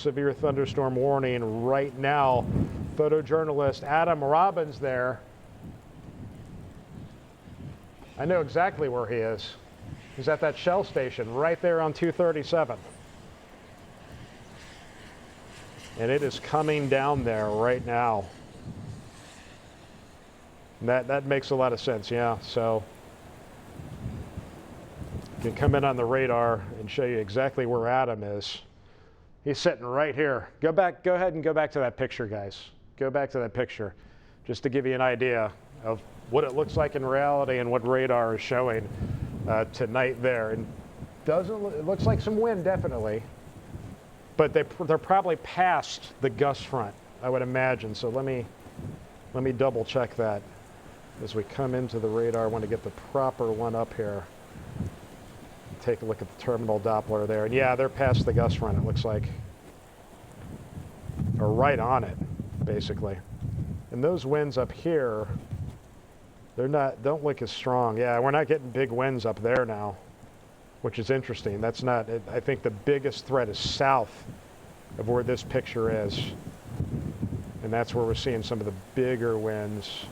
severe thunderstorm warning right now. Photojournalist Adam Robbins there. I know exactly where he is. He's at that Shell station right there on 237. And it is coming down there right now. That makes a lot of sense, yeah. So can come in on the radar and show you exactly where Adam is. He's sitting right here. Go ahead and go back to that picture, guys. Go back to that picture, just to give you an idea of what it looks like in reality and what radar is showing tonight there. And it looks like some wind, definitely, but they're probably past the gust front, I would imagine. So let me double check that as we come into the radar. I want to get the proper one up here. Take a look at the terminal Doppler there, and yeah, they're past the gust front, it looks like, or right on it, basically. And those winds up here, don't look as strong. Yeah, we're not getting big winds up there now, which is interesting. That's not, I think the biggest threat is south of where this picture is, and that's where we're seeing some of the bigger winds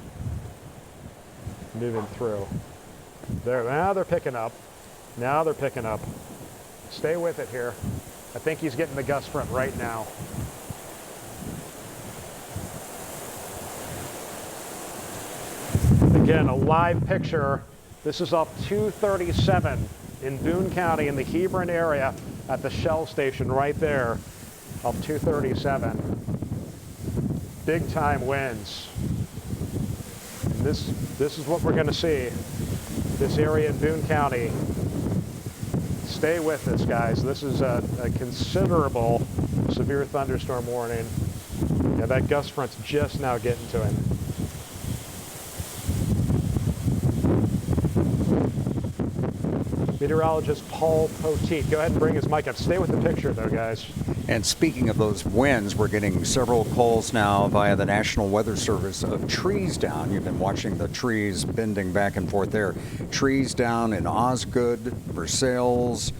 moving through. There, now they're picking up. Now they're picking up. Stay with it here. I think he's getting the gust front right now. Again, a live picture. This is off 237 in Boone County in the Hebron area at the Shell station right there off 237. Big time winds. And this is what we're going to see. This area in Boone County. Stay with us, guys. This is a considerable severe thunderstorm warning. Yeah, that gust front's just now getting to him. Meteorologist Paul Poteet. Go ahead and bring his mic up. Stay with the picture, though, guys. And speaking of those winds, we're getting several calls now via the National Weather Service of trees down. You've been watching the trees bending back and forth there. Trees down in Osgood, Versailles,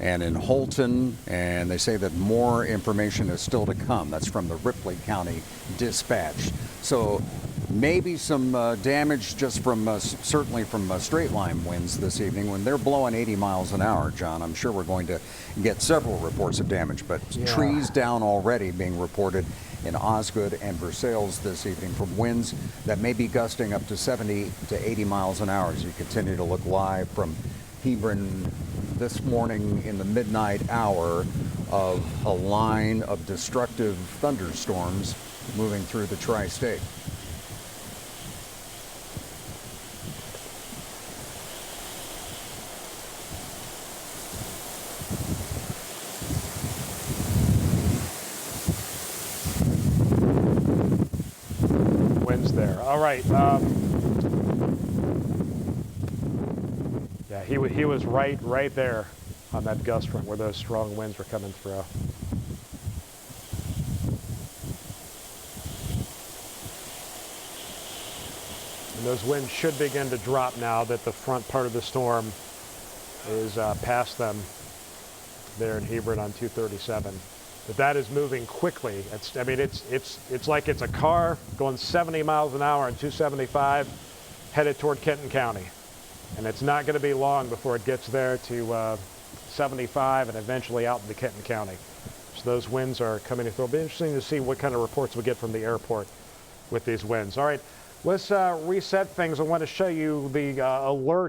and in Holton. And they say that more information is still to come. That's from the Ripley County Dispatch. So maybe some damage just from certainly from straight line winds this evening when they're blowing 80 miles an hour, John. I'm sure we're going to get several reports of damage, but yeah. Trees down already being reported in Osgood and Versailles this evening from winds that may be gusting up to 70 to 80 miles an hour as you continue to look live from Hebron this morning in the midnight hour of a line of destructive thunderstorms moving through the tri-state. There. All right. Yeah, he was right there on that gust front where those strong winds were coming through. And those winds should begin to drop now that the front part of the storm is past them there in Hebron on 237. But that is moving quickly. It's like it's a car going 70 miles an hour on 275 headed toward Kenton County. And it's not going to be long before it gets there to 75 and eventually out into Kenton County. So those winds are coming through. It'll be interesting to see what kind of reports we get from the airport with these winds. All right, let's reset things. I want to show you the alert